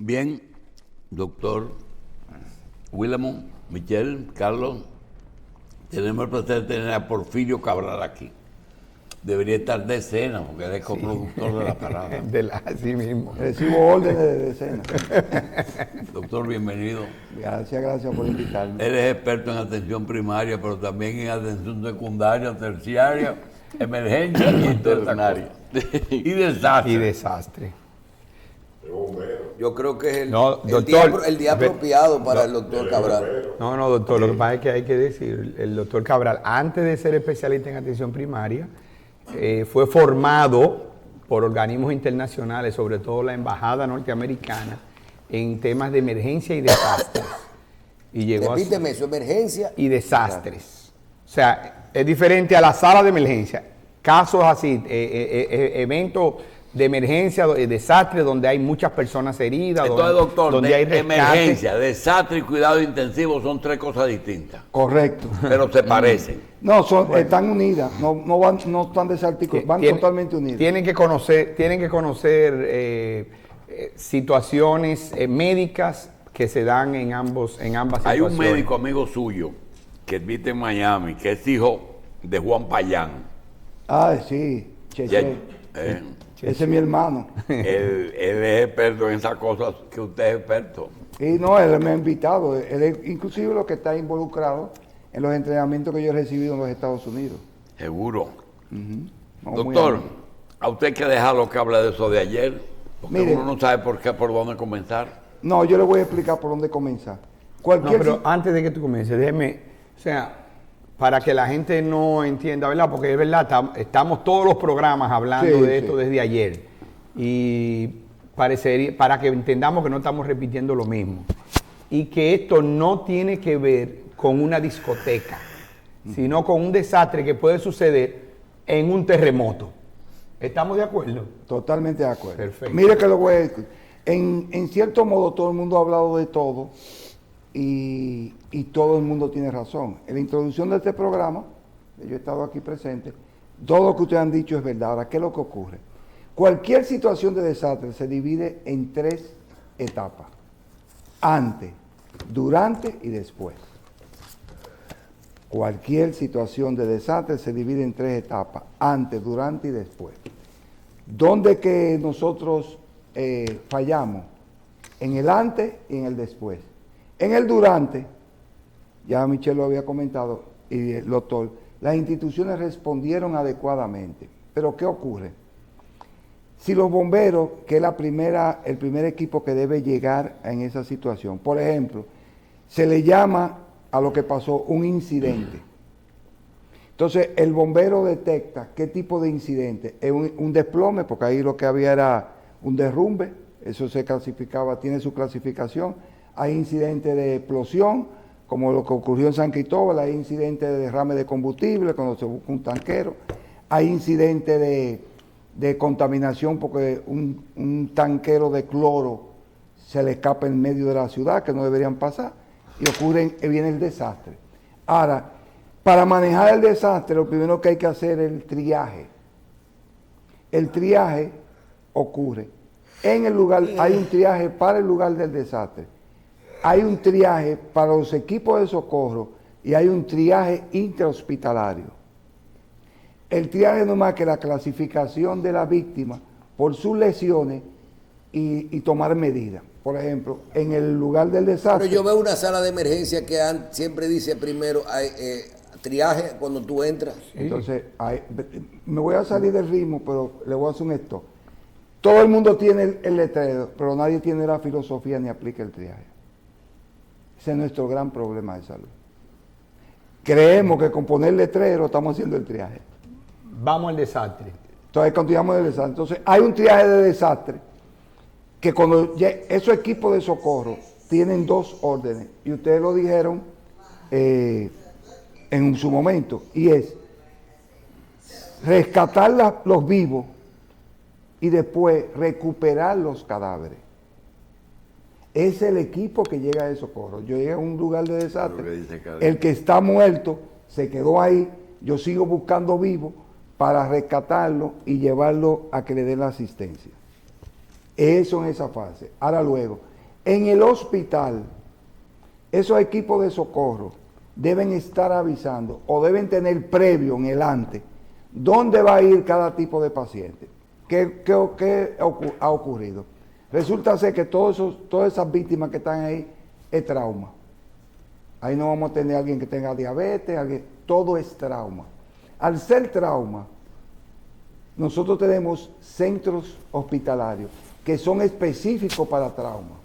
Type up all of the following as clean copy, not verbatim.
Bien, doctor Willamón, Michelle, Carlos, tenemos el placer de tener a Porfirio Cabral aquí. Debería estar de escena, porque él es coproductor de la parada. Así mismo. Recibo órdenes de escena. Doctor, bienvenido. Gracias por invitarme. Eres experto en atención primaria, pero también en atención secundaria, terciaria, emergencia y terciaria. Y desastre. Y desastre. Yo creo que es el día apropiado para el doctor Cabral. No, doctor, lo que pasa es que hay que decir, el doctor Cabral, antes de ser especialista en atención primaria, fue formado por organismos internacionales, sobre todo la Embajada Norteamericana, en temas de emergencia y desastres. Y llegó Repíteme eso, emergencia y desastres. O sea, es diferente a la sala de emergencia. Casos así, eventos de emergencia, desastres, donde hay muchas personas heridas. Entonces, doctor, donde hay emergencia, desastre y cuidado intensivo son tres cosas distintas. Correcto. Pero se parecen. No, están unidas, no están desarticuladas, van totalmente unidas. Tienen que conocer situaciones médicas que se dan en ambas situaciones. Hay un médico amigo suyo que vive en Miami, que es hijo de Juan Payán. Ah, sí, Cheche. Ese es mi hermano. Él es experto en esas cosas que usted es experto. Y no, él me ha invitado. Él es inclusive lo que está involucrado en los entrenamientos que yo he recibido en los Estados Unidos. Seguro. No, Doctor, a usted hay que dejarlo que hable de eso de ayer, porque Mire, uno no sabe por dónde comenzar. No, yo le voy a explicar por dónde comenzar. Pero antes de que tú comiences, déjeme, o sea, para que la gente no entienda, ¿verdad? Porque es verdad, estamos todos los programas hablando de esto desde ayer. Y para que entendamos que no estamos repitiendo lo mismo. Y que esto no tiene que ver con una discoteca, sino con un desastre que puede suceder en un terremoto. ¿Estamos de acuerdo? Totalmente de acuerdo. Perfecto. Mire que lo voy a decir. En cierto modo todo el mundo ha hablado de todo y todo el mundo tiene razón. En la introducción de este programa, yo he estado aquí presente, todo lo que ustedes han dicho es verdad. Ahora, ¿qué es lo que ocurre? Cualquier situación de desastre se divide en tres etapas: antes, durante y después. Cualquier situación de desastre se divide en tres etapas: antes, durante y después. ¿Dónde que nosotros fallamos? En el antes y en el después. En el durante, ya Michelle lo había comentado, y el doctor, las instituciones respondieron adecuadamente. Pero ¿qué ocurre? Si los bomberos, que es el primer equipo que debe llegar en esa situación, por ejemplo, se le llama a lo que pasó un incidente. Entonces, el bombero detecta qué tipo de incidente. Es un desplome, porque ahí lo que había era un derrumbe, eso se clasificaba, tiene su clasificación. Hay incidentes de explosión, como lo que ocurrió en San Cristóbal, hay incidentes de derrame de combustible, cuando se busca un tanquero, hay incidentes de contaminación, porque un tanquero de cloro se le escapa en medio de la ciudad, que no deberían pasar, y viene el desastre. Ahora, para manejar el desastre, lo primero que hay que hacer es el triaje. El triaje ocurre en el lugar, hay un triaje para el lugar del desastre, hay un triaje para los equipos de socorro y hay un triaje intrahospitalario. El triaje no es más que la clasificación de la víctima por sus lesiones y tomar medidas. Por ejemplo, en el lugar del desastre. Pero yo veo una sala de emergencia que siempre dice primero triaje cuando tú entras. Entonces, me voy a salir del ritmo, pero le voy a hacer un stop. Todo el mundo tiene el letrero, pero nadie tiene la filosofía ni aplica el triaje. Ese es nuestro gran problema de salud. Creemos que con poner letrero estamos haciendo el triaje. Vamos al desastre. Entonces, continuamos el desastre. Entonces, hay un triaje de desastre que cuando esos equipos de socorro tienen dos órdenes, y ustedes lo dijeron en su momento, y es rescatar los vivos y después recuperar los cadáveres. Es el equipo que llega de socorro. Yo llegué a un lugar de desastre, el que está muerto se quedó ahí, yo sigo buscando vivos para rescatarlo y llevarlo a que le den la asistencia. Eso en esa fase. Ahora luego, En el hospital, esos equipos de socorro deben estar avisando o deben tener previo en el antes dónde va a ir cada tipo de paciente. ¿Qué ha ocurrido? Resulta ser que todas esas víctimas que están ahí es trauma. Ahí no vamos a tener a alguien que tenga diabetes, todo es trauma. Al ser trauma, nosotros tenemos centros hospitalarios que son específicos para trauma.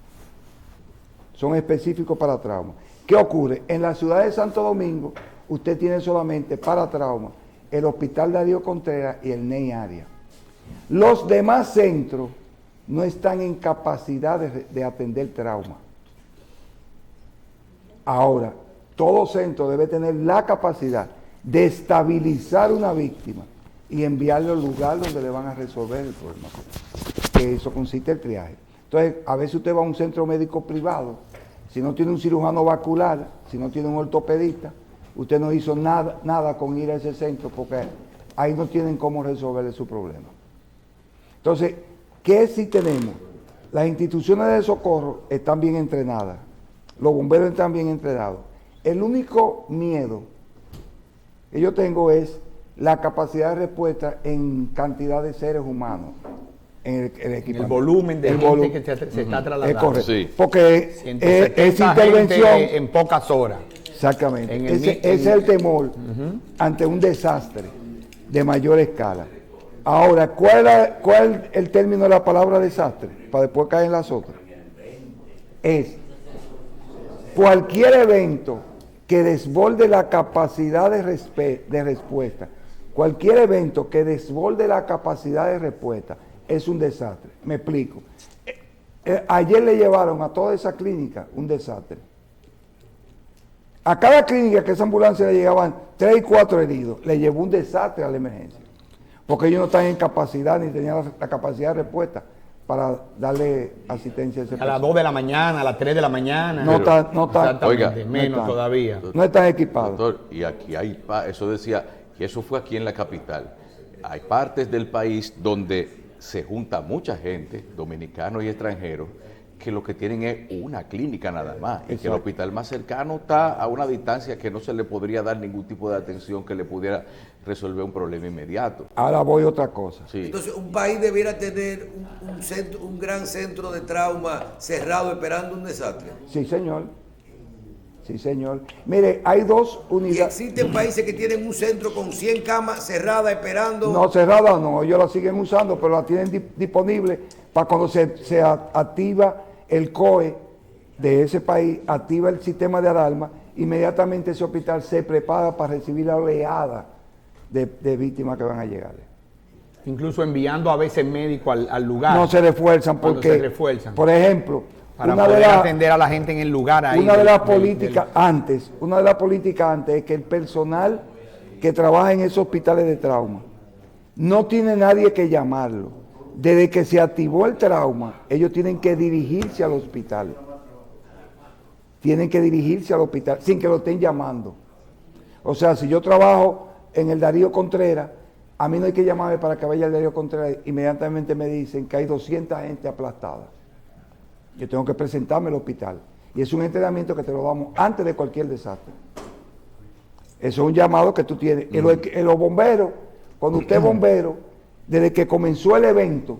Son específicos para trauma. ¿Qué ocurre? En la ciudad de Santo Domingo, usted tiene solamente para trauma el Hospital Darío Contreras y el NEI Área. Los demás centros no están en capacidad de atender trauma. Ahora, todo centro debe tener la capacidad de estabilizar una víctima y enviarlo al lugar donde le van a resolver el problema. Que eso consiste en el triaje. Entonces, a veces usted va a un centro médico privado, si no tiene un cirujano vascular, si no tiene un ortopedista, usted no hizo nada con ir a ese centro porque ahí no tienen cómo resolverle su problema. Entonces, ¿qué sí tenemos? Las instituciones de socorro están bien entrenadas, los bomberos están bien entrenados. El único miedo que yo tengo es la capacidad de respuesta en cantidad de seres humanos en el equipamiento. El volumen de gente que se está trasladando. Es correcto. Sí. Porque 170 es intervención. gente en pocas horas. Exactamente. En el Ese es el temor ante un desastre de mayor escala. Ahora, ¿cuál es el término de la palabra desastre? Para después caer en las otras. Es cualquier evento que desborde la capacidad de respuesta. Cualquier evento que desborde la capacidad de respuesta es un desastre. Me explico. Ayer le llevaron a toda esa clínica un desastre. A cada clínica que esa ambulancia le llegaban 3 y 4 heridos, le llevó un desastre a la emergencia. Porque ellos no están en capacidad ni tenían la capacidad de respuesta para darle asistencia a ese A las paciente. 2 de la mañana, a las 3 de la mañana. No está, Exactamente, Oiga, menos no está. todavía. no están equipados. Doctor, y aquí hay, eso decía, que eso fue aquí en la capital. Hay partes del país donde se junta mucha gente, dominicanos y extranjeros, que lo que tienen es una clínica nada más, y que el Exacto. hospital más cercano está a una distancia que no se le podría dar ningún tipo de atención que le pudiera resolver un problema inmediato. Ahora voy a otra cosa. Sí. Entonces, un país debiera tener un gran centro de trauma cerrado esperando un desastre. Sí, señor. Sí, señor. Mire, hay dos Y unidades. existen países que tienen un centro con 100 camas cerradas esperando. No, cerradas no, ellos la siguen usando, pero la tienen disponible para cuando se activa el COE de ese país, activa el sistema de alarma, inmediatamente ese hospital se prepara para recibir la oleada de víctimas que van a llegar. Incluso enviando a veces médicos al lugar. No se refuerzan Cuando porque, se refuerzan. por ejemplo, para una de poder las atender a la gente en el lugar ahí. Una de las del- políticas antes es que el personal que trabaja en esos hospitales de trauma no tiene nadie que llamarlo. Desde que se activó el trauma, ellos tienen que dirigirse al hospital. Tienen que dirigirse al hospital sin que lo estén llamando. O sea, si yo trabajo en el Darío Contreras, a mí no hay que llamarme para que vaya al Darío Contreras. Inmediatamente me dicen que hay 200 gente aplastada. Yo tengo que presentarme al hospital. Y es un entrenamiento que te lo damos antes de cualquier desastre. Eso es un llamado que tú tienes. En los bomberos, cuando usted es bombero, desde que comenzó el evento,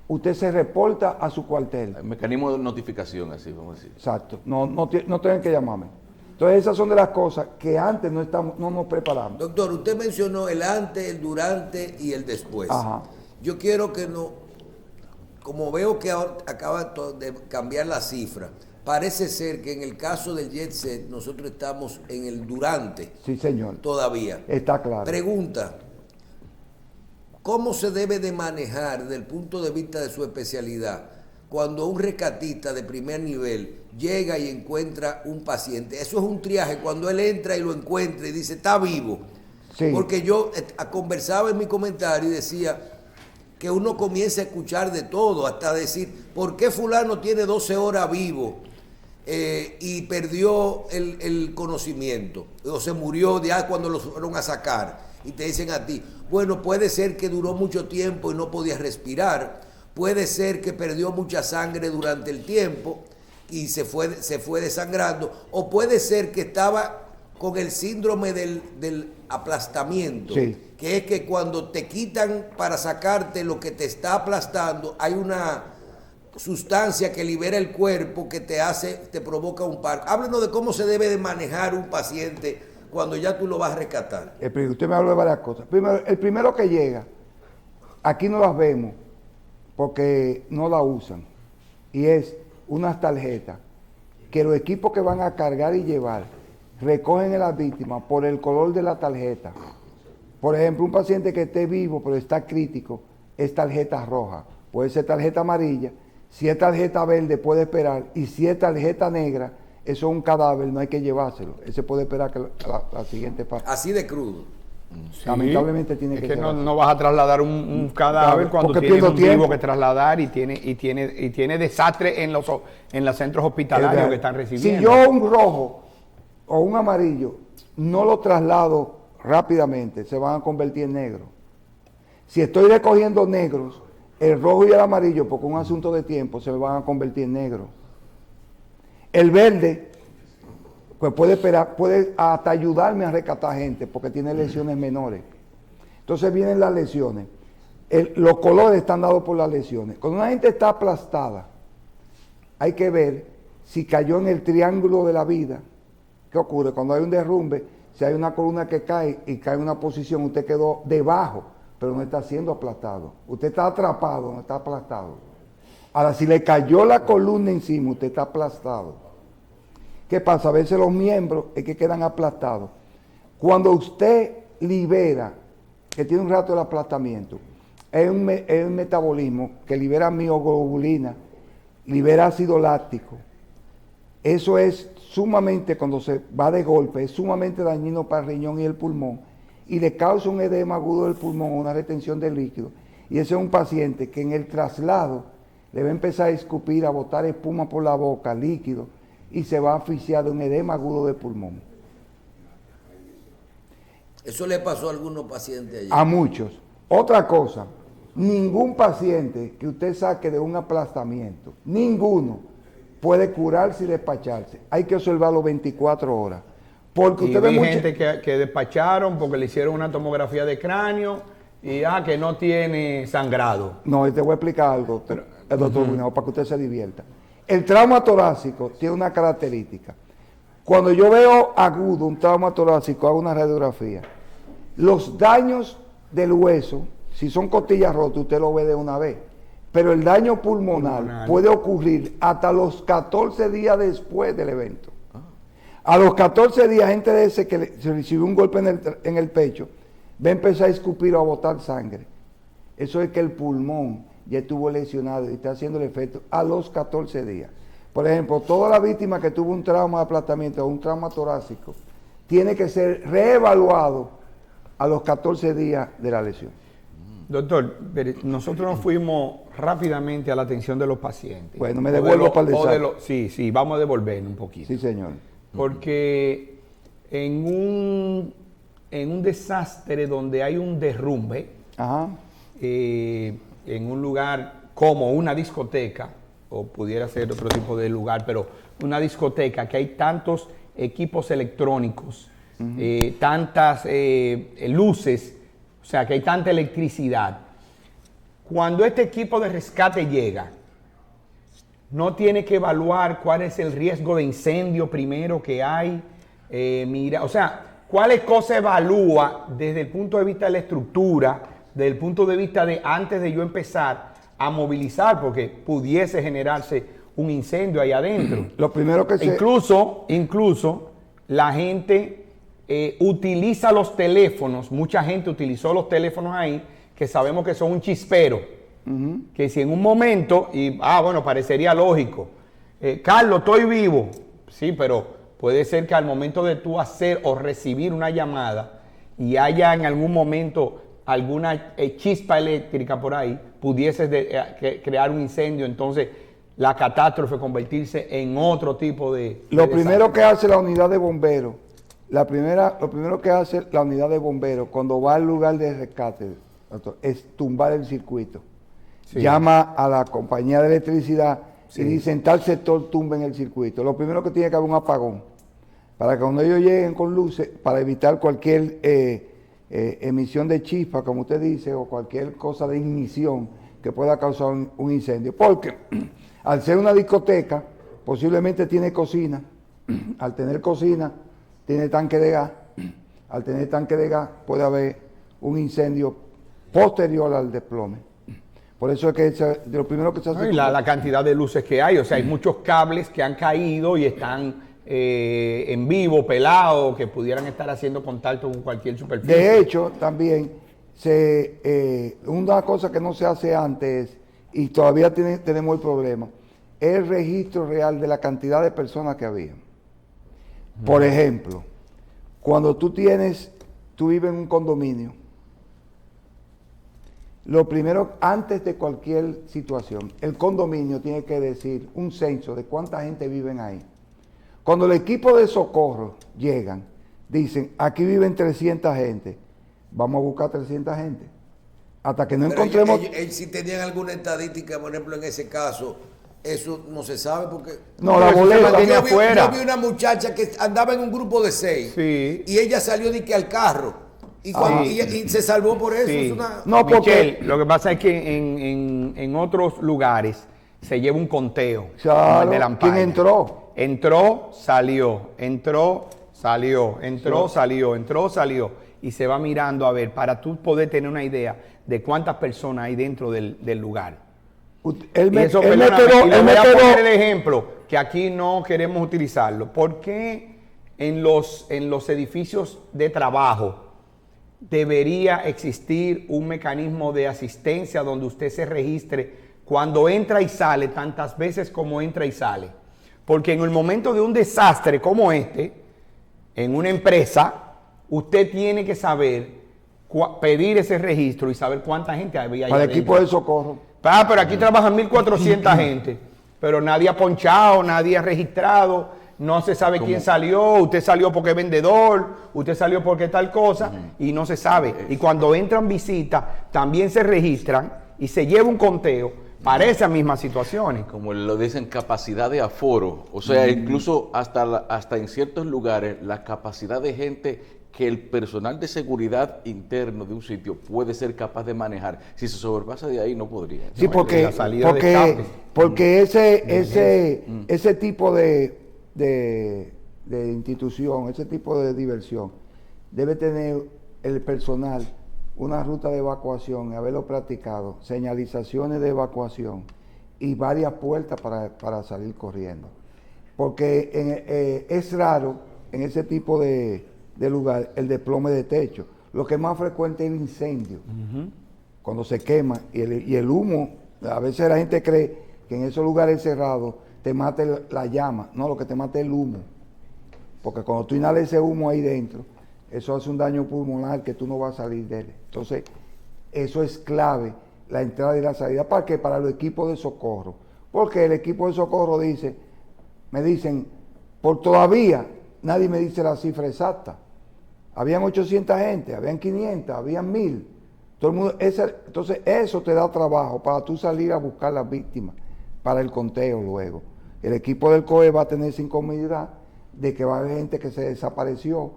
usted se reporta a su cuartel. El mecanismo de notificación, así vamos a decir. Exacto. No tienen que llamarme. Entonces esas son de las cosas que antes no nos preparamos. Doctor, usted mencionó el antes, el durante y el después. Ajá. Yo quiero que no, como veo que ahora acaba de cambiar la cifra, parece ser que en el caso del Jet Set nosotros estamos en el durante Sí, señor. todavía. Está claro. Pregunta, ¿cómo se debe de manejar desde el punto de vista de su especialidad cuando un rescatista de primer nivel llega y encuentra un paciente? Eso es un triaje, cuando él entra y lo encuentra y dice, está vivo. Sí. Porque yo conversaba en mi comentario y decía que uno comienza a escuchar de todo, hasta decir, ¿por qué fulano tiene 12 horas vivo y perdió el conocimiento? O se murió ya cuando lo fueron a sacar. Y te dicen a ti, bueno, puede ser que duró mucho tiempo y no podía respirar, puede ser que perdió mucha sangre durante el tiempo, y se fue desangrando, o puede ser que estaba con el síndrome del aplastamiento, Sí. que es que cuando te quitan para sacarte lo que te está aplastando, hay una sustancia que libera el cuerpo que te provoca un paro. Háblenos de cómo se debe de manejar un paciente cuando ya tú lo vas a rescatar. Usted me habló de varias cosas. Primero, el primero que llega, aquí no las vemos porque no la usan, y es unas tarjetas que los equipos que van a cargar y llevar recogen a las víctimas por el color de la tarjeta. Por ejemplo, un paciente que esté vivo pero está crítico es tarjeta roja, puede ser tarjeta amarilla. Si es tarjeta verde puede esperar, y si es tarjeta negra, eso es un cadáver, no hay que llevárselo. Ese puede esperar que la siguiente fase. Así de crudo. Lamentablemente tiene es que que ser no, así. no vas a trasladar un cadáver cuando porque tienes pierdo un vivo tiempo. que trasladar y tiene desastre en los centros hospitalarios que están recibiendo. Si yo un rojo o un amarillo no lo traslado rápidamente, se van a convertir en negros. Si estoy recogiendo negros, el rojo y el amarillo, porque es un asunto de tiempo, se van a convertir en negros. El verde, pues puede esperar, puede hasta ayudarme a rescatar gente, porque tiene lesiones menores. Entonces vienen las lesiones. Los colores están dados por las lesiones. Cuando una gente está aplastada, hay que ver si cayó en el triángulo de la vida. ¿Qué ocurre? Cuando hay un derrumbe, si hay una columna que cae y cae en una posición, usted quedó debajo, pero no está siendo aplastado. Usted está atrapado, no está aplastado. Ahora, si le cayó la columna encima, usted está aplastado. ¿Qué pasa? A veces los miembros es que quedan aplastados. Cuando usted libera, que tiene un rato de aplastamiento, es un metabolismo que libera mioglobulina, libera ácido láctico. Eso es sumamente, cuando se va de golpe, es sumamente dañino para el riñón y el pulmón, y le causa un edema agudo del pulmón, una retención de líquido. Y ese es un paciente que en el traslado le va a empezar a escupir, a botar espuma por la boca, líquido, y se va a asfixiar de un edema agudo de pulmón. Eso le pasó a algunos pacientes ayer. A muchos. Otra cosa, ningún paciente que usted saque de un aplastamiento, ninguno puede curarse y despacharse. Hay que observarlo 24 horas. Porque Y usted ve vi mucha gente que despacharon porque le hicieron una tomografía de cráneo y que no tiene sangrado. No, y te voy a explicar algo, el doctor Guinao, para que usted se divierta. El trauma torácico tiene una característica. Cuando yo veo agudo un trauma torácico, hago una radiografía. Los daños del hueso, si son costillas rotas, usted lo ve de una vez. Pero el daño pulmonar puede ocurrir hasta los 14 días después del evento. A los 14 días, gente de ese que se recibió un golpe en el pecho, va a empezar a escupir o a botar sangre. Eso es que el pulmón ya estuvo lesionado y está haciendo el efecto a los 14 días. Por ejemplo, toda la víctima que tuvo un trauma de aplastamiento o un trauma torácico tiene que ser reevaluado a los 14 días de la lesión. Doctor, nosotros nos fuimos rápidamente a la atención de los pacientes. Bueno, me devuelvo para el desastre. Sí, vamos a devolver un poquito. Sí, señor. Porque en un desastre donde hay un derrumbe, Ajá. en un lugar como una discoteca, o pudiera ser otro tipo de lugar, pero una discoteca que hay tantos equipos electrónicos, tantas luces, o sea, que hay tanta electricidad. Cuando este equipo de rescate llega, no tiene que evaluar cuál es el riesgo de incendio primero que hay. O sea, cuáles cosas evalúa desde el punto de vista de la estructura, desde el punto de vista de antes de yo empezar a movilizar, porque pudiese generarse un incendio ahí adentro. Lo primero que se... Incluso la gente utiliza los teléfonos, mucha gente utilizó los teléfonos ahí, que sabemos que son un chispero. Que si en un momento, bueno, parecería lógico, Carlos, estoy vivo, sí, pero puede ser que al momento de tú hacer o recibir una llamada y haya en algún momento alguna chispa eléctrica por ahí, pudiese crear un incendio, entonces la catástrofe convertirse en otro tipo de... Lo primero que hace la unidad de bomberos, lo primero que hace la unidad de bomberos cuando va al lugar de rescate, doctor, es tumbar el circuito. Sí. Llama a la compañía de electricidad Sí. y dicen tal sector tumba en el circuito. Lo primero que tiene que haber un apagón, para que cuando ellos lleguen con luces, para evitar cualquier emisión de chispa, como usted dice, o cualquier cosa de ignición que pueda causar un incendio. Porque al ser una discoteca, posiblemente tiene cocina. Al tener cocina, tiene tanque de gas. Al tener tanque de gas, puede haber un incendio posterior al desplome. Por eso es que de lo primero que se hace... No, y la cantidad de luces que hay, o sea, hay muchos cables que han caído y están en vivo, pelados, que pudieran estar haciendo contacto con cualquier superficie. De hecho, también, una cosa que no se hace antes, y todavía tenemos el problema, es el registro real de la cantidad de personas que había. Por ejemplo, cuando tú vives en un condominio, lo primero, antes de cualquier situación, el condominio tiene que decir un censo de cuánta gente viven ahí. Cuando el equipo de socorro llegan, dicen, aquí viven 300 gente, vamos a buscar 300 gente. Hasta que no Pero encontremos... ellos si tenían alguna estadística, por ejemplo, en ese caso, eso no se sabe porque... No, la Eso se boleta... mantiene afuera. Yo vi una muchacha que andaba en un grupo de 6 Sí. y ella salió de que al carro y se salvó por eso. Sí. Es una... No, porque... Michelle, lo que pasa es que en otros lugares se lleva un conteo. Claro, como el de Lampaña. ¿quién entró? Entró, salió, entró, salió, entró, salió, entró, salió. Y se va mirando a ver, para tú poder tener una idea de cuántas personas hay dentro del lugar. Él Y me, eso, él me perdóname, quedó... y le él me voy a quedó- poner el ejemplo, que aquí no queremos utilizarlo. ¿Por qué en los edificios de trabajo debería existir un mecanismo de asistencia donde usted se registre cuando entra y sale tantas veces como entra y sale? Porque en el momento de un desastre como este, en una empresa, usted tiene que saber pedir ese registro y saber cuánta gente había ahí Para el adentro. equipo de socorro. Pero aquí trabajan 1.400 gente, pero nadie ha ponchado, nadie ha registrado, no se sabe quién salió, usted salió porque es vendedor, usted salió porque tal cosa, y no se sabe. Y cuando entran visitas, también se registran y se lleva un conteo para esas mismas situaciones. Como lo dicen, capacidad de aforo. O sea, incluso hasta en ciertos lugares, la capacidad de gente que el personal de seguridad interno de un sitio puede ser capaz de manejar. Si se sobrepasa de ahí, no podría. Sí, No, porque, la salida de escape. porque ese tipo de institución, ese tipo de diversión, debe tener el personal una ruta de evacuación, haberlo practicado, señalizaciones de evacuación y varias puertas para salir corriendo. Porque es raro en ese tipo de lugar el desplome de techo. Lo que es más frecuente es el incendio. Cuando se quema y el humo, a veces la gente cree que en esos lugares cerrados te mata la llama. No, lo que te mata es el humo. Porque cuando tú inhalas ese humo ahí dentro, eso hace un daño pulmonar que tú no vas a salir de él. Entonces, eso es clave, la entrada y la salida. ¿Para qué? Para los equipos de socorro. Porque el equipo de socorro me dicen, por todavía, nadie me dice la cifra exacta. Habían 800 gente, habían 500, habían 1000. Todo el mundo, entonces, eso te da trabajo para tú salir a buscar las víctimas, para el conteo luego. El equipo del COE va a tener esa incomodidad de que va a haber gente que se desapareció,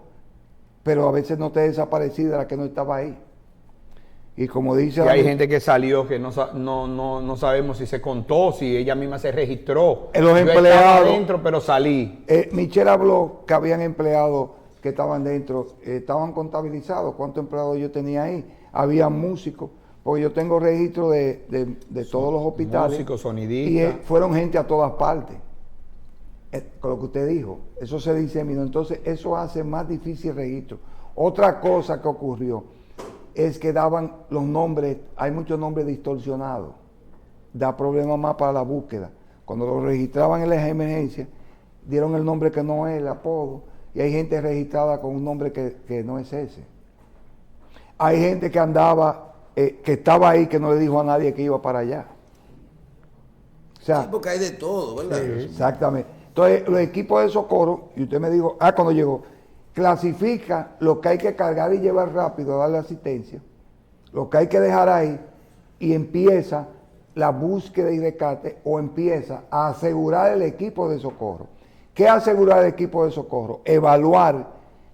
pero a veces no está desaparecida la que no estaba ahí. Y como dice... Y hay gente que salió que no sabemos si se contó, si ella misma se registró. Los Yo empleados... estaba adentro, pero salí. Michelle habló que habían empleados que estaban dentro, estaban contabilizados, cuántos empleados yo tenía ahí. Había músicos, porque yo tengo registro de todos los hospitales. Músicos, sonidistas. Y fueron gente a todas partes. Con lo que usted dijo, eso se diseminó. Entonces, eso hace más difícil el registro. Otra cosa que ocurrió es que daban los nombres, hay muchos nombres distorsionados. Da problema más para la búsqueda. Cuando lo registraban en las emergencias, dieron el nombre que no es, el apodo, y hay gente registrada con un nombre que no es ese. Hay gente que andaba, que estaba ahí, que no le dijo a nadie que iba para allá. O sea, Sí, porque hay de todo, ¿verdad? exactamente. Entonces, los equipos de socorro, y usted me dijo, cuando llegó, clasifica lo que hay que cargar y llevar rápido, darle asistencia, lo que hay que dejar ahí, y empieza la búsqueda y rescate o empieza a asegurar el equipo de socorro. ¿Qué asegurar el equipo de socorro? Evaluar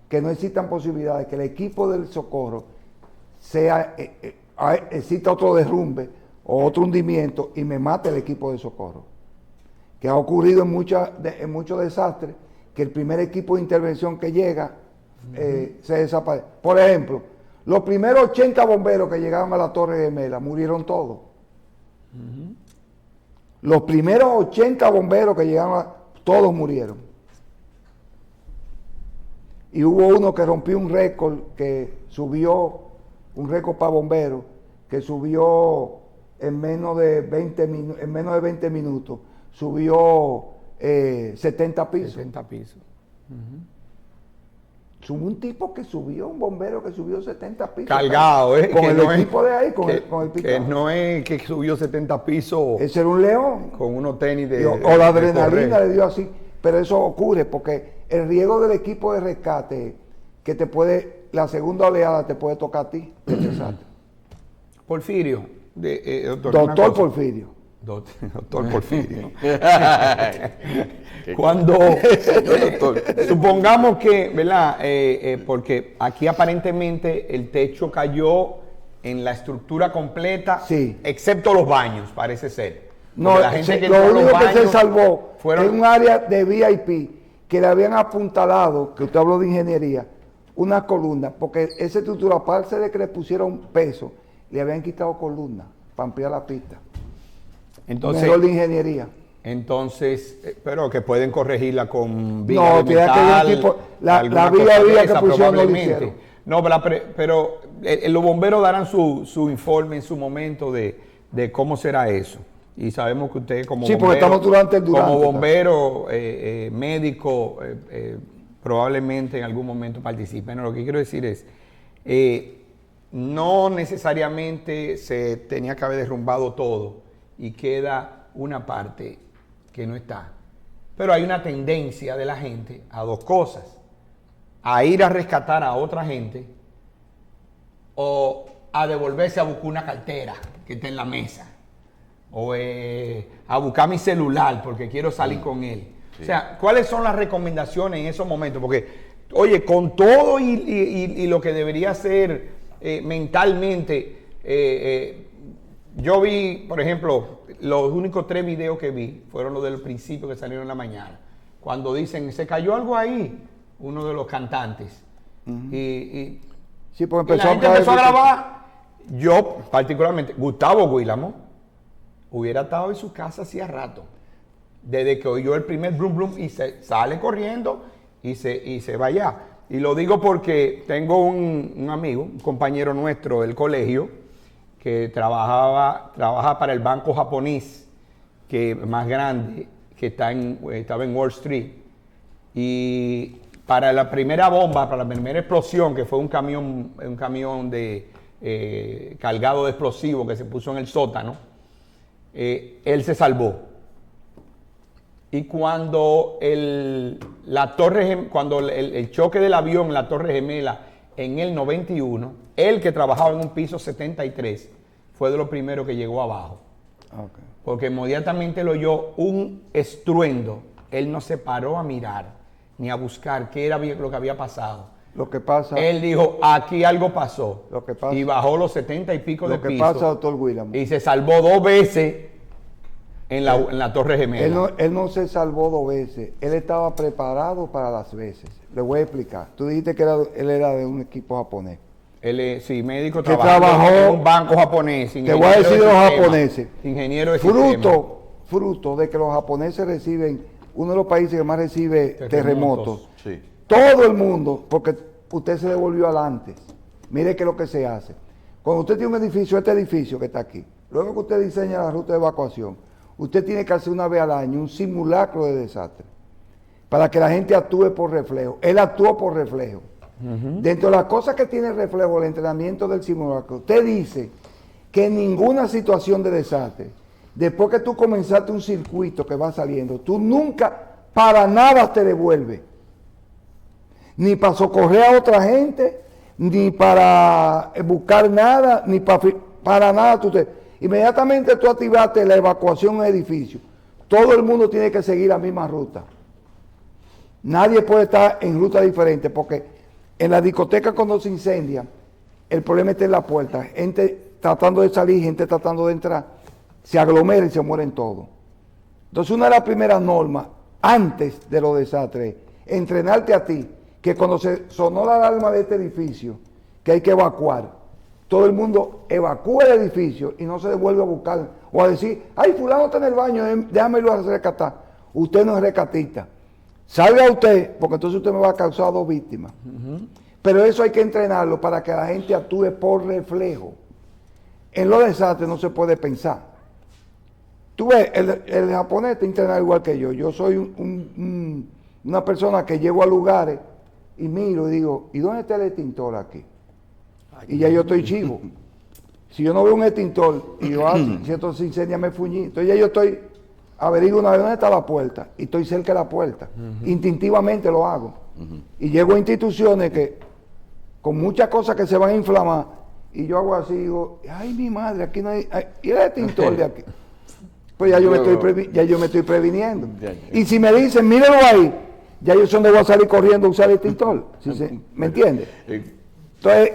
que no existan posibilidades, que el equipo del socorro exista otro derrumbe o otro hundimiento y me mate el equipo de socorro. Que ha ocurrido en muchos desastres, que el primer equipo de intervención que llega se desaparece. Por ejemplo, los primeros 80 bomberos que llegaron a la Torre Gemela murieron todos. Los primeros 80 bomberos que llegaron, todos murieron. Y hubo uno que rompió un récord, que subió, un récord para bomberos, que subió en menos de 20 minutos, subió 70 pisos. 60 pisos. Hubo un tipo que subió, un bombero que subió 70 pisos. Cargado, Con que el no equipo es, de ahí, con que, el que picado. no es que subió 70 pisos Ese era un león. con unos tenis de. O la de adrenalina correr. le dio así. Pero eso ocurre porque el riesgo del equipo de rescate, que te puede, la segunda oleada te puede tocar a ti. Porfirio. Doctor, una Doctor cosa. Porfirio. Doctor Porfirio. Cuando doctor. supongamos que, ¿verdad? Porque aquí aparentemente el techo cayó en la estructura completa, Sí. excepto los baños, parece ser. No, Porque la gente que lo entró a los único que se baños salvó fueron es un área de VIP que le habían apuntalado, que usted habló de ingeniería, una columna, porque esa estructura, aparte de que le pusieron peso, le habían quitado columnas para ampliar la pista. Entonces, Un error de ingeniería. pero que pueden corregirla con viga No, de tiene que metal, haber un tipo- la alguna vía cosa de que esa, pusieron no lo probablemente. hicieron. No, pero los bomberos darán su informe en su momento de cómo será eso. Y sabemos que usted como Sí, porque bombero, estamos durante el durante, como bombero, médico, probablemente en algún momento participe. No, lo que quiero decir es, no necesariamente se tenía que haber derrumbado todo y queda una parte que no está. Pero hay una tendencia de la gente a dos cosas: a ir a rescatar a otra gente o a devolverse a buscar una cartera que está en la mesa, o a buscar mi celular porque quiero salir con él. Sí. O sea, ¿cuáles son las recomendaciones en esos momentos? Porque, oye, con todo y lo que debería ser mentalmente, yo vi, por ejemplo, los únicos 3 videos que vi fueron los del principio que salieron en la mañana. Cuando dicen, se cayó algo ahí, uno de los cantantes. Sí, pues Y la gente empezó a grabar. Yo, particularmente, Gustavo Guílamo, hubiera estado en su casa hacía rato. Desde que oyó el primer brum brum y se sale corriendo y se va allá. Y lo digo porque tengo un amigo, un compañero nuestro del colegio, que trabaja para el banco japonés, que más grande, que estaba en Wall Street. Y para la primera bomba, para la primera explosión, que fue un camión cargado de explosivos que se puso en el sótano, él se salvó. Y cuando el choque del avión en la Torre Gemela en el 91, él, que trabajaba en un piso 73, fue de los primeros que llegó abajo. Okay. Porque inmediatamente lo oyó un estruendo. Él no se paró a mirar ni a buscar qué era lo que había pasado. Lo que pasa, Él dijo, aquí algo pasó. Lo que pasa- y bajó los 70 y pico de lo que piso. pasa, doctor Guílamo, Y se salvó 2 veces en la Torre Gemela. él no se salvó 2 veces, él estaba preparado para las veces. Le voy a explicar. Tú dijiste que él era de un equipo japonés. Él es, sí, médico, Que trabajó en trabajó- un banco japonés. Te voy a decir de los japoneses. Ingeniero de sistema. Fruto de que los japoneses reciben, uno de los países que más recibe terremotos. Sí. Todo el mundo, porque usted se devolvió adelante. Mire qué es lo que se hace. Cuando usted tiene un edificio, este edificio que está aquí, luego que usted diseña la ruta de evacuación, usted tiene que hacer una vez al año un simulacro de desastre para que la gente actúe por reflejo. Él actuó por reflejo. Dentro de las cosas que tiene reflejo el entrenamiento del simulacro, usted dice que en ninguna situación de desastre, después que tú comenzaste un circuito que va saliendo, tú nunca para nada te devuelves. Ni para socorrer a otra gente, ni para buscar nada, ni para nada. Inmediatamente tú activaste la evacuación en el edificio, todo el mundo tiene que seguir la misma ruta. Nadie puede estar en ruta diferente, porque en la discoteca cuando se incendia, el problema está en la puerta. Gente tratando de salir, gente tratando de entrar, se aglomera y se mueren todos. Entonces, una de las primeras normas, antes de los desastres, entrenarte a ti, que cuando se sonó la alarma de este edificio, que hay que evacuar, todo el mundo evacúa el edificio y no se devuelve a buscar, o a decir, ay, fulano está en el baño, déjame irlo a rescatar. Usted no es rescatista. Salga usted, porque entonces usted me va a causar 2 víctimas. Pero eso hay que entrenarlo para que la gente actúe por reflejo. En los desastres no se puede pensar. Tú ves, el japonés está entrenado igual que yo. Yo soy una persona que llego a lugares y miro y digo, ¿y dónde está el extintor aquí? Y ya yo estoy chivo. Si yo no veo un extintor y yo si esto se incendia me fuñí. Entonces ya yo estoy, averiguo una vez dónde está la puerta y estoy cerca de la puerta. Instintivamente lo hago. Y llego a instituciones que con muchas cosas que se van a inflamar y yo hago así y digo, ay mi madre, aquí no hay, y el extintor de aquí. Pues ya yo me estoy previniendo. Y si me dicen, míralo ahí, ya yo sé dónde voy a salir corriendo a usar el extintor. ¿Me entiende? Entonces,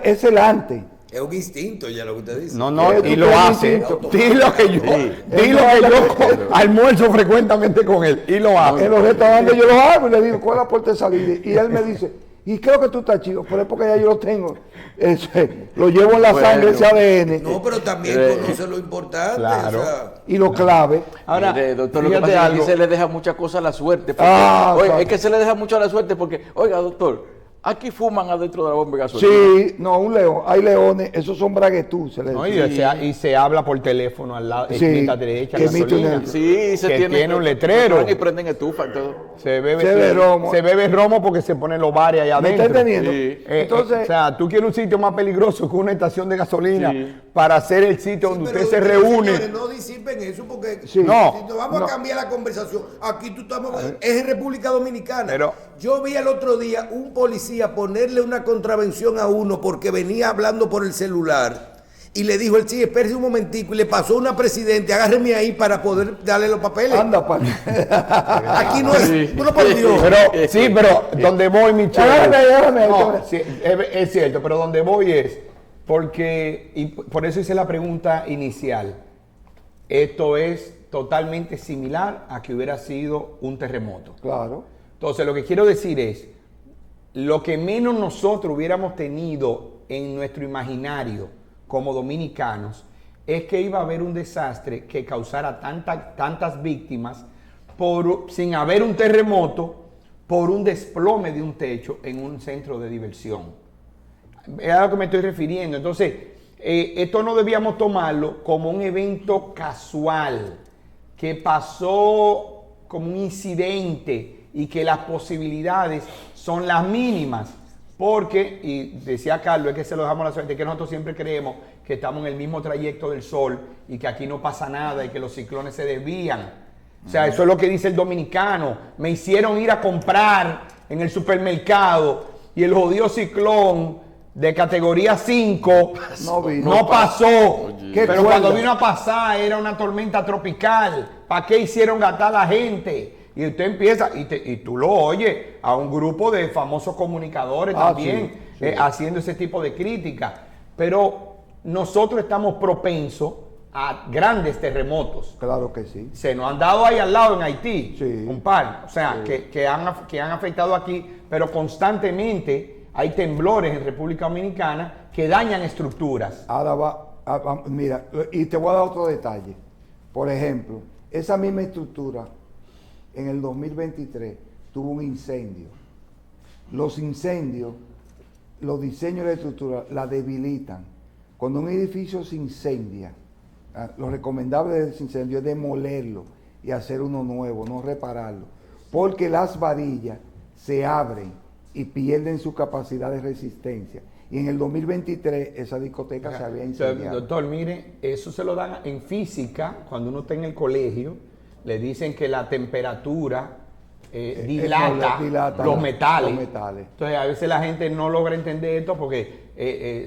es el antes. Es un instinto ya lo que usted dice. No, y lo hace. Dilo que yo almuerzo frecuentemente con él. Y lo hace. En los restaurantes yo lo hago y le digo, ¿cuál es la puerta de salida? Y él me dice, y creo que tú estás chido, pero es porque ya yo lo tengo. Lo llevo en la sangre, ese ADN. No, pero también conoce lo importante. Claro. O sea, Y lo clave. Ahora, doctor, lo que pasa es que aquí se le deja muchas cosas a la suerte. Porque, es que se le deja mucho a la suerte porque, oiga, doctor, aquí fuman adentro de la bomba de gasolina. Sí, no, un león. Hay leones, esos son braguetús. Y se habla por teléfono al lado, Sí, esquina derecha, que emite gasolina. Sí, tiene un letrero. Y prenden estufa y todo. Se bebe romo porque se ponen los bares allá ¿Me adentro. está entendiendo? Sí. Entonces, O sea, tú quieres un sitio más peligroso que una estación de gasolina para hacer el sitio donde pero usted se ustedes, reúne. señores, no disipen eso porque Sí. No. si nos vamos a cambiar la conversación, aquí tú estamos, es en República Dominicana. Pero- yo vi el otro día un policía ponerle una contravención a uno porque venía hablando por el celular y le dijo el sí, espérese un momentico y le pasó una presidente, agárreme ahí para poder darle los papeles. anda, Aquí no es, uno por Dios. Pero donde voy, Michelle. Déjame. No, sí, es cierto, pero donde voy es porque, y por eso hice la pregunta inicial, esto es totalmente similar a que hubiera sido un terremoto. Claro. Entonces, lo que quiero decir es, lo que menos nosotros hubiéramos tenido en nuestro imaginario como dominicanos es que iba a haber un desastre que causara tantas víctimas sin haber un terremoto por un desplome de un techo en un centro de diversión. Es a lo que me estoy refiriendo. Entonces, esto no debíamos tomarlo como un evento casual que pasó como un incidente y que las posibilidades son las mínimas. Porque, y decía Carlos, es que se lo dejamos a la suerte, que nosotros siempre creemos que estamos en el mismo trayecto del sol y que aquí no pasa nada y que los ciclones se desvían. O sea, eso es lo que dice el dominicano. Me hicieron ir a comprar en el supermercado y el jodido ciclón de categoría 5 no pasó. Pero cuando vino a pasar era una tormenta tropical. ¿Para qué hicieron gastar a la gente? Y usted empieza, y tú lo oyes a un grupo de famosos comunicadores también, sí. Haciendo ese tipo de críticas. Pero nosotros estamos propensos a grandes terremotos. Claro que sí. Se nos han dado ahí al lado en Haití, Sí. un par. O sea, que han afectado aquí, pero constantemente hay temblores en República Dominicana que dañan estructuras. Ahora mira, y te voy a dar otro detalle. Por ejemplo, esa misma estructura en el 2023 tuvo un incendio. Los incendios, los diseños de la estructura la debilitan. Cuando un edificio se incendia, lo recomendable del incendio es demolerlo y hacer uno nuevo, no repararlo. Porque las varillas se abren y pierden su capacidad de resistencia. Y en el 2023 esa discoteca se había incendiado. Doctor, mire, eso se lo dan en física, cuando uno está en el colegio, le dicen que la temperatura dilata los metales. los metales. Entonces a veces la gente no logra entender esto porque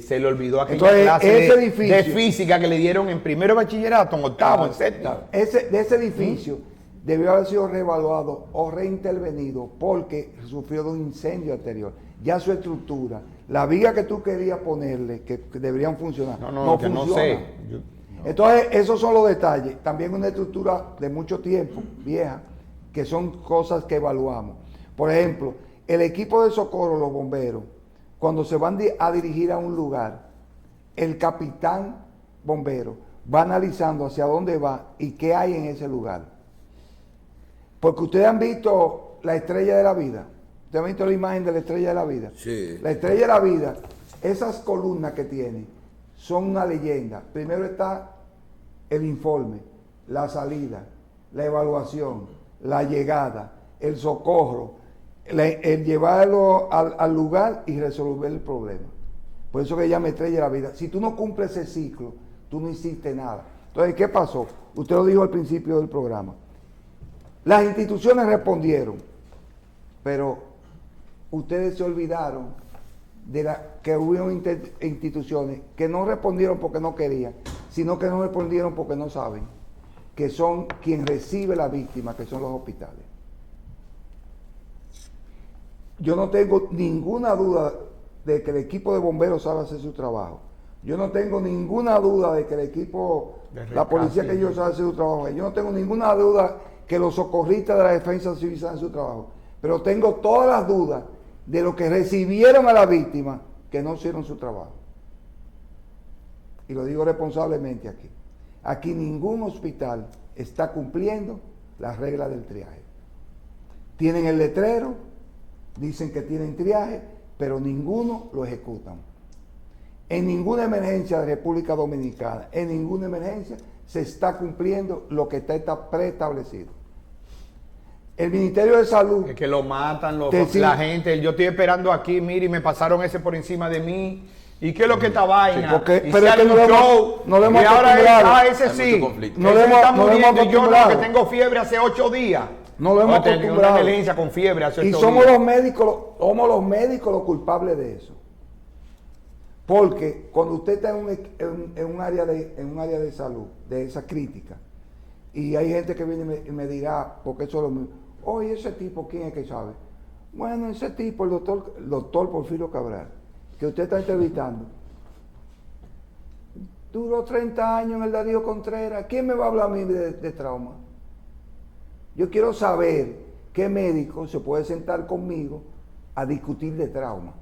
se le olvidó aquella Entonces, clase ese de edificio- física que le dieron en primero de bachillerato, en octavo, en séptimo. De ese edificio debió haber sido reevaluado o reintervenido porque sufrió de un incendio anterior. Ya su estructura, la viga que tú querías ponerle, que deberían funcionar, no que no funciona. sé. Entonces, esos son los detalles. También una estructura de mucho tiempo, vieja, que son cosas que evaluamos. Por ejemplo, el equipo de socorro, los bomberos, cuando se van a dirigir a un lugar, el capitán bombero va analizando hacia dónde va y qué hay en ese lugar. Porque ustedes han visto la estrella de la vida. Ustedes han visto la imagen de la estrella de la vida. Sí. La estrella de la vida, esas columnas que tiene, son una leyenda. Primero está el informe, la salida, la evaluación, la llegada, el socorro, el llevarlo al lugar y resolver el problema. Por eso que llama estrella de la vida. Si tú no cumples ese ciclo, tú no hiciste nada. Entonces, ¿qué pasó? Usted lo dijo al principio del programa. Las instituciones respondieron, pero ustedes se olvidaron de que hubo instituciones que no respondieron porque no querían, sino que no respondieron porque no saben, que son quien recibe la víctima, que son los hospitales. Yo no tengo ninguna duda de que el equipo de bomberos sabe hacer su trabajo. Yo no tengo ninguna duda de que el equipo, la policía que ellos saben hacer su trabajo. Yo no tengo ninguna duda que los socorristas de la defensa civil saben su trabajo. Pero tengo todas las dudas de los que recibieron a la víctima que no hicieron su trabajo. Y lo digo responsablemente aquí. Aquí ningún hospital está cumpliendo las reglas del triaje. Tienen el letrero, dicen que tienen triaje, pero ninguno lo ejecutan. En ninguna emergencia de República Dominicana, en ninguna emergencia se está cumpliendo lo que está preestablecido. El Ministerio de Salud... Es que lo matan, Sí. la gente. Yo estoy esperando aquí, mire, y me pasaron ese por encima de mí. ¿Y qué es lo que esta vaina? Sí, porque- Y pero se es que no arma un lo hemos- show, no lo hemos y ahora acostumbrado. ese Hay sí. mucho conflicto. No Ese lo hemos- está no lo hemos muriendo y yo no, que acostumbrado. tengo fiebre hace 8 días. No lo hemos Tengo acostumbrado. una emergencia con fiebre hace 8 Y días. somos los médicos los culpables de eso. Porque cuando usted está en un área de salud, de esa crítica, y hay gente que viene y me dirá, porque eso es lo mismo, oye, ese tipo, ¿quién es que sabe? Bueno, ese tipo, el doctor Porfirio Cabral, que usted está entrevistando, duró 30 años en el Darío Contreras. ¿Quién me va a hablar a mí de trauma? Yo quiero saber qué médico se puede sentar conmigo a discutir de trauma.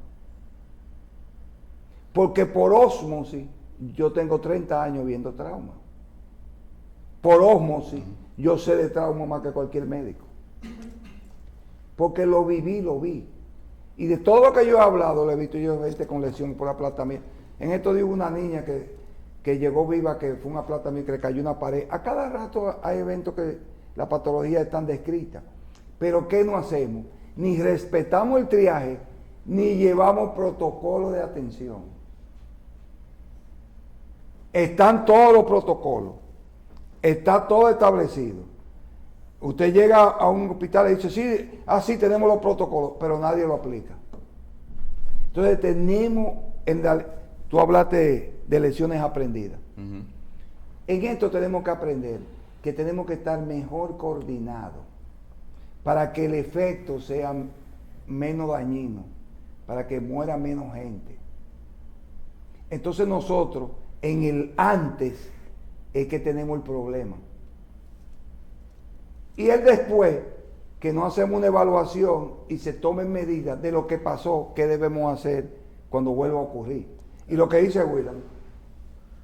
Porque por ósmosis, yo tengo 30 años viendo trauma. Por ósmosis, yo sé de trauma más que cualquier médico. Porque lo vi. Y de todo lo que yo he hablado, lo he visto yo gente con lesión por aplastamiento. En esto digo una niña que llegó viva, que fue un aplastamiento, que le cayó una pared. A cada rato hay eventos que la patología están descritas. Pero ¿qué no hacemos? Ni respetamos el triaje, ni llevamos protocolo de atención. Están todos los protocolos, está todo establecido. Usted llega a un hospital y dice, sí, tenemos los protocolos, pero nadie lo aplica. Entonces tenemos, tú hablaste de lecciones aprendidas. Ujú. En esto tenemos que aprender que tenemos que estar mejor coordinados para que el efecto sea menos dañino, para que muera menos gente. Entonces nosotros, en el antes, es que tenemos el problema. Y el después, que no hacemos una evaluación y se tomen medidas de lo que pasó, qué debemos hacer cuando vuelva a ocurrir. Y lo que dice William,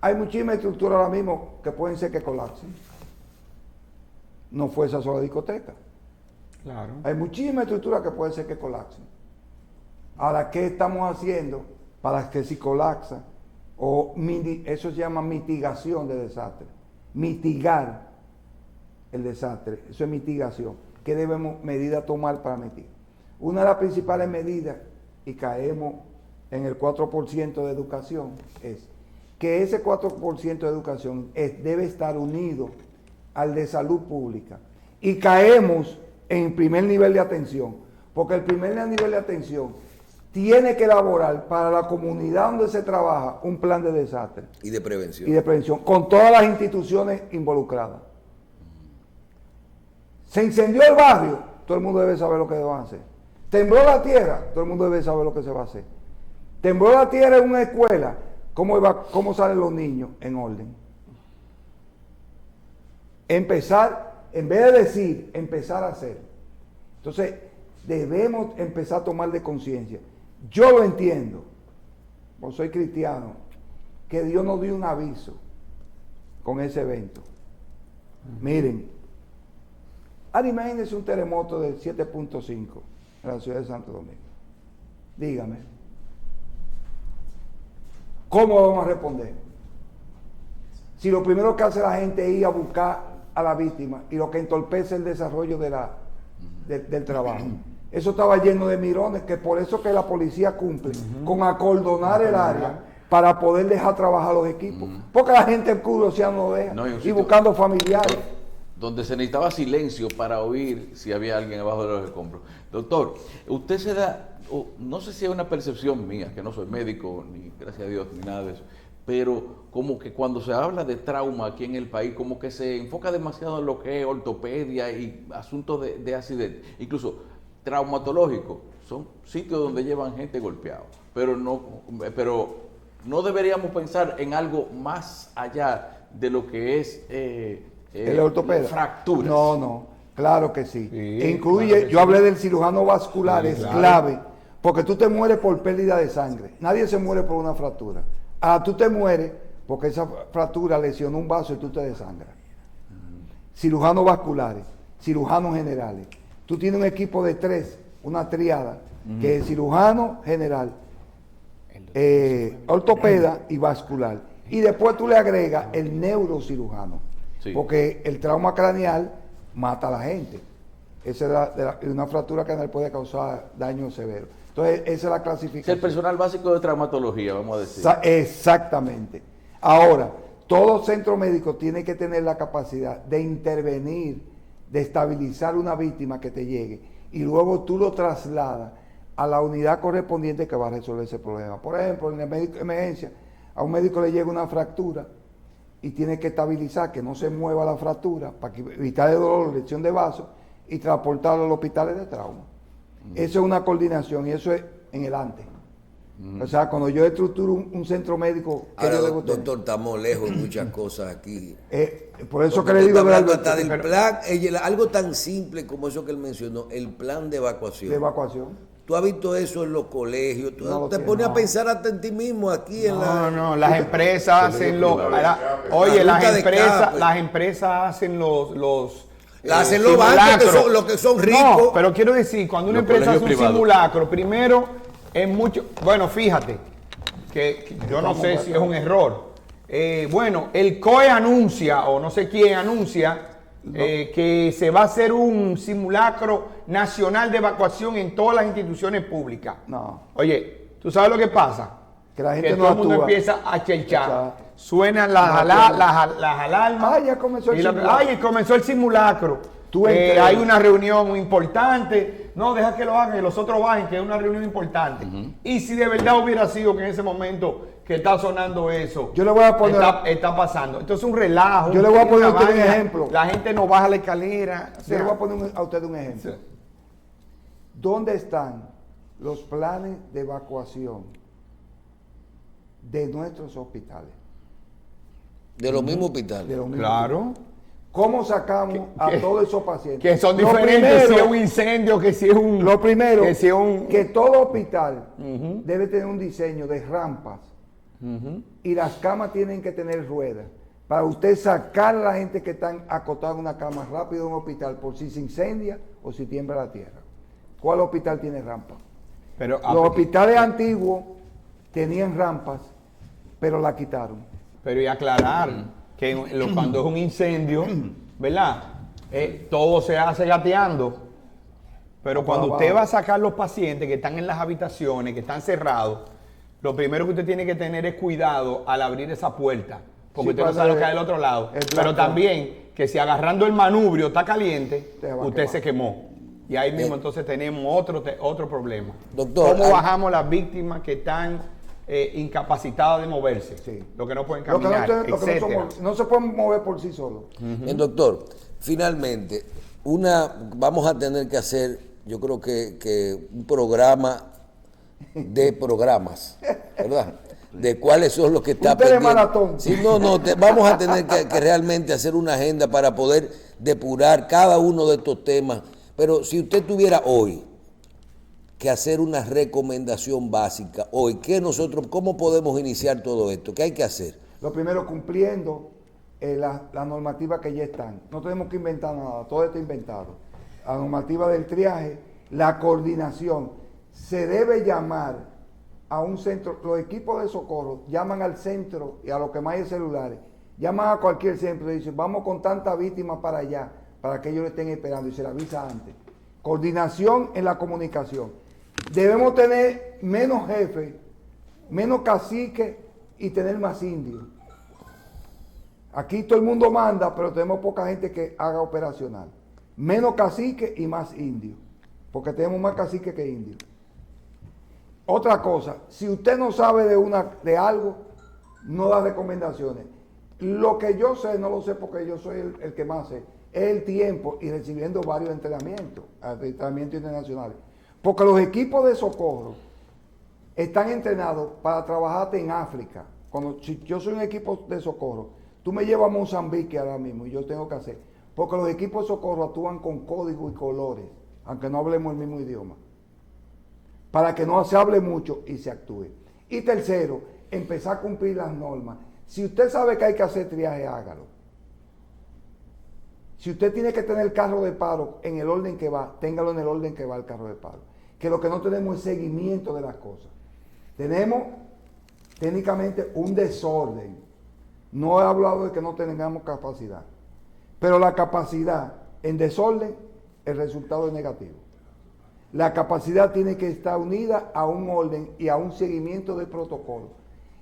hay muchísimas estructuras ahora mismo que pueden ser que colapsen. No fue esa sola discoteca. Claro. Hay muchísimas estructuras que pueden ser que colapsen. Ahora, ¿qué estamos haciendo para que si colapsa? Eso se llama mitigación de desastre. Mitigar el desastre. Eso es mitigación. ¿Qué debemos medidas tomar para mitigar? Una de las principales medidas, y caemos en el 4% de educación, es que ese 4% de educación debe estar unido al de salud pública. Y caemos en primer nivel de atención, porque el primer nivel de atención tiene que elaborar para la comunidad donde se trabaja un plan de desastre Y de prevención. y de prevención con todas las instituciones involucradas. Se incendió el barrio, todo el mundo debe saber lo que van a hacer. Tembló la tierra, todo el mundo debe saber lo que se va a hacer. Tembló la tierra en una escuela, ¿cómo salen los niños en orden? Empezar, en vez de decir, empezar a hacer. Entonces, debemos empezar a tomar de conciencia. Yo lo entiendo, porque soy cristiano, que Dios nos dio un aviso con ese evento. Miren, ahora imagínense un terremoto de 7.5 en la ciudad de Santo Domingo. Dígame, ¿cómo vamos a responder? Si lo primero que hace la gente es ir a buscar a la víctima y lo que entorpece el desarrollo del trabajo. Eso estaba lleno de mirones, que por eso que la policía cumple con acordonar el área para poder dejar trabajar los equipos. Porque la gente en Cuba no lo deja. No, y buscando familiares. Donde se necesitaba silencio para oír si había alguien abajo de los escombros. Doctor, usted se da, no sé si es una percepción mía, que no soy médico, ni gracias a Dios, ni nada de eso, pero como que cuando se habla de trauma aquí en el país, como que se enfoca demasiado en lo que es ortopedia y asuntos de accidentes. Incluso traumatológicos, son sitios donde llevan gente golpeada, pero no deberíamos pensar en algo más allá de lo que es ¿El ortopeda? fracturas. No, claro que sí. Sí, E incluye, claro que yo sí. hablé del cirujano vascular, Sí, es claro. clave, porque tú te mueres por pérdida de sangre. Nadie se muere por una fractura. Tú te mueres porque esa fractura lesionó un vaso y tú te desangras. Cirujanos vasculares, cirujanos generales. Tú tienes un equipo de 3, una triada, que es cirujano general, ortopeda y vascular. Y después tú le agregas el neurocirujano, Sí. porque el trauma craneal mata a la gente. Esa es una fractura craneal puede causar daño severo. Entonces, esa es la Es clasificación. el personal básico de traumatología, vamos a decir. Exactamente. Ahora, todo centro médico tiene que tener la capacidad de intervenir, de estabilizar una víctima que te llegue y luego tú lo trasladas a la unidad correspondiente que va a resolver ese problema. Por ejemplo, en la emergencia, a un médico le llega una fractura y tiene que estabilizar, que no se mueva la fractura para evitar el dolor, lesión de vaso y transportarlo a los hospitales de trauma. Eso es una coordinación y eso es en el antes. O sea, cuando yo estructuro un centro médico, ¿qué Ahora, yo debo tener? doctor, estamos lejos de muchas cosas aquí. Por eso Porque que le tú digo estás de hablando la hasta del plan, algo tan simple como eso que él mencionó, el plan de evacuación. de evacuación. Tú has visto eso en los colegios, tú No lo te sé, pones no. a pensar hasta en ti mismo aquí en la... No, las empresas hacen los... Oye, La ruta de escape. las empresas hacen los La hacen los bancos, simulacros. los que son ricos. No, pero quiero decir, cuando una Los empresa hace un colegios privados. simulacro, primero es mucho... Bueno, fíjate, que yo no sé si es un error. Bueno, el COE anuncia, o no sé quién anuncia, que se va a hacer un simulacro nacional de evacuación en todas las instituciones públicas. No. Oye, ¿tú sabes lo que pasa? Que la gente que no todo el mundo actúa. empieza a chelchar. Exacto. Suenan las alarmas. Ah, ya comenzó el y simulacro. Ay, comenzó el simulacro. Tú enteras. Hay una reunión importante. No, deja que lo hagan y los otros bajen, que es una reunión importante. Y si de verdad hubiera sido que en ese momento que está sonando eso, Yo le voy a poner- está pasando. Entonces un relajo. Yo le voy a poner a una usted un vaina, ejemplo. La gente no baja la escalera. O Yo sea, le voy a poner a usted un ejemplo. Sí. ¿Dónde están los planes de evacuación de nuestros hospitales? De los mismos hospitales. De los mismos Claro. ¿Cómo sacamos a que- todos esos pacientes? Que son Lo diferentes si primero- es un incendio, que si es un... Lo primero, que si es un... que todo hospital debe tener un diseño de rampas y las camas tienen que tener ruedas para usted sacar a la gente que están acotada en una cama rápido de un hospital por si se incendia o si tiembla la tierra. ¿Cuál hospital tiene rampa? Pero, Los hospitales antiguos tenían rampas, pero la quitaron. Pero y aclarar que cuando es un incendio, ¿verdad? Todo se hace gateando. Pero cuando usted va a sacar los pacientes que están en las habitaciones, que están cerrados, lo primero que usted tiene que tener es cuidado al abrir esa puerta. Porque Sí, usted no pasa sabe lo que de- hay del otro lado. el Pero blanco. también que si agarrando el manubrio está caliente, Te va a usted quemar. se quemó. Y ahí mismo entonces tenemos otro problema. Doctor, ¿Cómo bajamos las víctimas que están incapacitadas de moverse? Sí. Lo que no pueden Lo que caminar, lo que etcétera. no se pueden mover por sí solos. Doctor, finalmente, vamos a tener que hacer, yo creo que un programa de programas, ¿verdad? De cuáles son los que están Un telemaratón. Sí, vamos a tener que realmente hacer una agenda para poder depurar cada uno de estos temas. Pero si usted tuviera hoy que hacer una recomendación básica, hoy, ¿cómo podemos iniciar todo esto? ¿Qué hay que hacer? Lo primero, cumpliendo la normativa que ya están. No tenemos que inventar nada, todo está inventado. La normativa del triaje, la coordinación. Se debe llamar a un centro, los equipos de socorro llaman al centro y a los que más hay celulares, llaman a cualquier centro y dicen, vamos con tantas víctimas para allá, para que ellos lo estén esperando y se le avisa antes. Coordinación en la comunicación. Debemos tener menos jefes, menos caciques y tener más indios. Aquí todo el mundo manda, pero tenemos poca gente que haga operacional. Menos caciques y más indios, porque tenemos más caciques que indios. Otra cosa, si usted no sabe de algo, no da recomendaciones. Lo que yo sé, no lo sé porque yo soy el que más sé, es el tiempo y recibiendo varios entrenamientos internacionales. Porque los equipos de socorro están entrenados para trabajarte en África. Si yo soy un equipo de socorro, tú me llevas a Mozambique ahora mismo y yo tengo que hacer. Porque los equipos de socorro actúan con código y colores, aunque no hablemos el mismo idioma. Para que no se hable mucho y se actúe. Y tercero, empezar a cumplir las normas. Si usted sabe que hay que hacer triaje, hágalo. Si usted tiene que tener el carro de paro en el orden que va, téngalo en el orden que va el carro de paro. Que lo que no tenemos es seguimiento de las cosas. Tenemos técnicamente un desorden. No he hablado de que no tengamos capacidad. Pero la capacidad en desorden, el resultado es negativo. La capacidad tiene que estar unida a un orden y a un seguimiento del protocolo.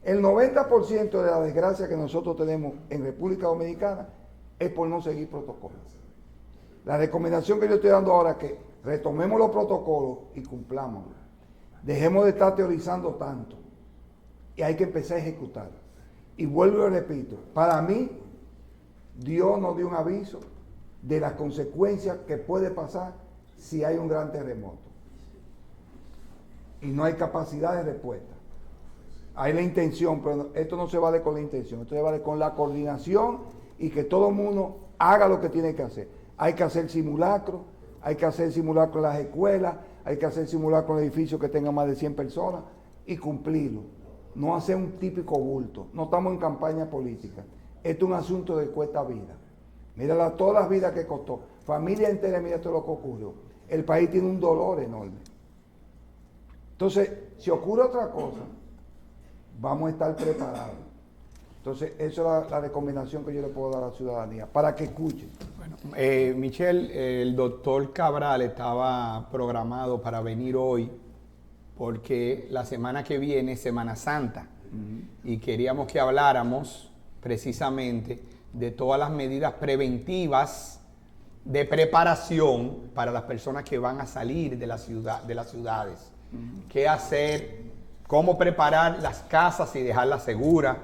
El 90% de la desgracia que nosotros tenemos en República Dominicana es por no seguir protocolos. La recomendación que yo estoy dando ahora es que retomemos los protocolos y cumplamos. Dejemos de estar teorizando tanto y hay que empezar a ejecutar. Y vuelvo y repito, para mí, Dios nos dio un aviso de las consecuencias que puede pasar si hay un gran terremoto y no hay capacidad de respuesta. Hay la intención, pero esto no se vale con la intención, esto se vale con la coordinación y que todo el mundo haga lo que tiene que hacer. Hay que hacer simulacros, hay que hacer simulacros en las escuelas, hay que hacer simulacros en edificios que tengan más de 100 personas y cumplirlo. No hacer un típico bulto. No estamos en campaña política. Esto es un asunto de cuesta vida. Mira todas las vidas que costó. Familia entera, mira todo lo que ocurrió. El país tiene un dolor enorme. Entonces, si ocurre otra cosa, vamos a estar preparados. Entonces, esa es la recomendación que yo le puedo dar a la ciudadanía, para que escuchen. Bueno, Michelle, el doctor Cabral estaba programado para venir hoy porque la semana que viene es Semana Santa y queríamos que habláramos precisamente de todas las medidas preventivas de preparación para las personas que van a salir de la ciudad, de las ciudades. ¿Qué hacer? ¿Cómo preparar las casas y dejarlas seguras?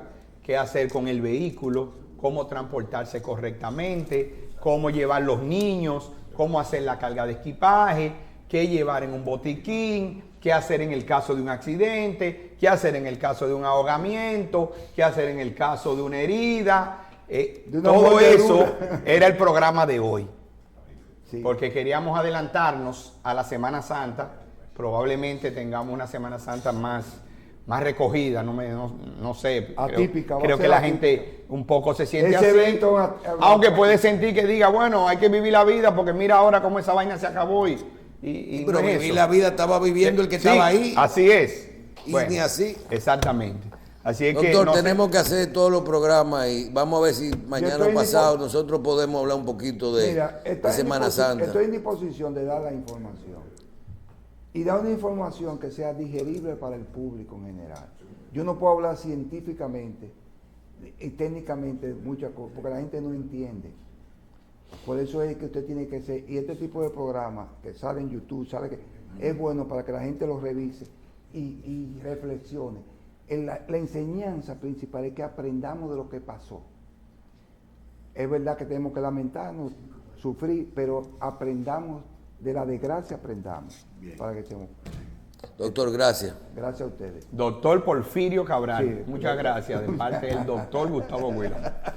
¿Qué hacer con el vehículo? ¿Cómo transportarse correctamente? ¿Cómo llevar los niños? ¿Cómo hacer la carga de equipaje? ¿Qué llevar en un botiquín? ¿Qué hacer en el caso de un accidente? ¿Qué hacer en el caso de un ahogamiento? ¿Qué hacer en el caso de una herida? Todo eso era el programa de hoy. Sí. Porque queríamos adelantarnos a la Semana Santa. Probablemente tengamos una Semana Santa más recogida, no sé. Atípica. Creo que la gente un poco se siente así. Evento, aunque puede sentir que diga, bueno, hay que vivir la vida porque mira ahora cómo esa vaina se acabó y pero no es vivir eso. la vida estaba viviendo el que estaba ahí. Así es. Y bueno, ni así. Exactamente. Así es Doctor, que tenemos que hacer todos los programas y vamos a ver si mañana o pasado nosotros podemos hablar un poquito de Semana Santa. Estoy en disposición de dar la información y dar una información que sea digerible para el público en general. Yo no puedo hablar científicamente y técnicamente de muchas cosas porque la gente no entiende. Por eso es que usted tiene que ser, y este tipo de programas que sale en YouTube, es bueno para que la gente lo revise y reflexione. La enseñanza principal es que aprendamos de lo que pasó. Es verdad que tenemos que lamentarnos, sufrir, pero aprendamos de la desgracia, aprendamos. Para que estemos. Doctor, gracias. Gracias a ustedes. Doctor Porfirio Cabral, Sí. muchas gracias de parte del doctor Gustavo Huila.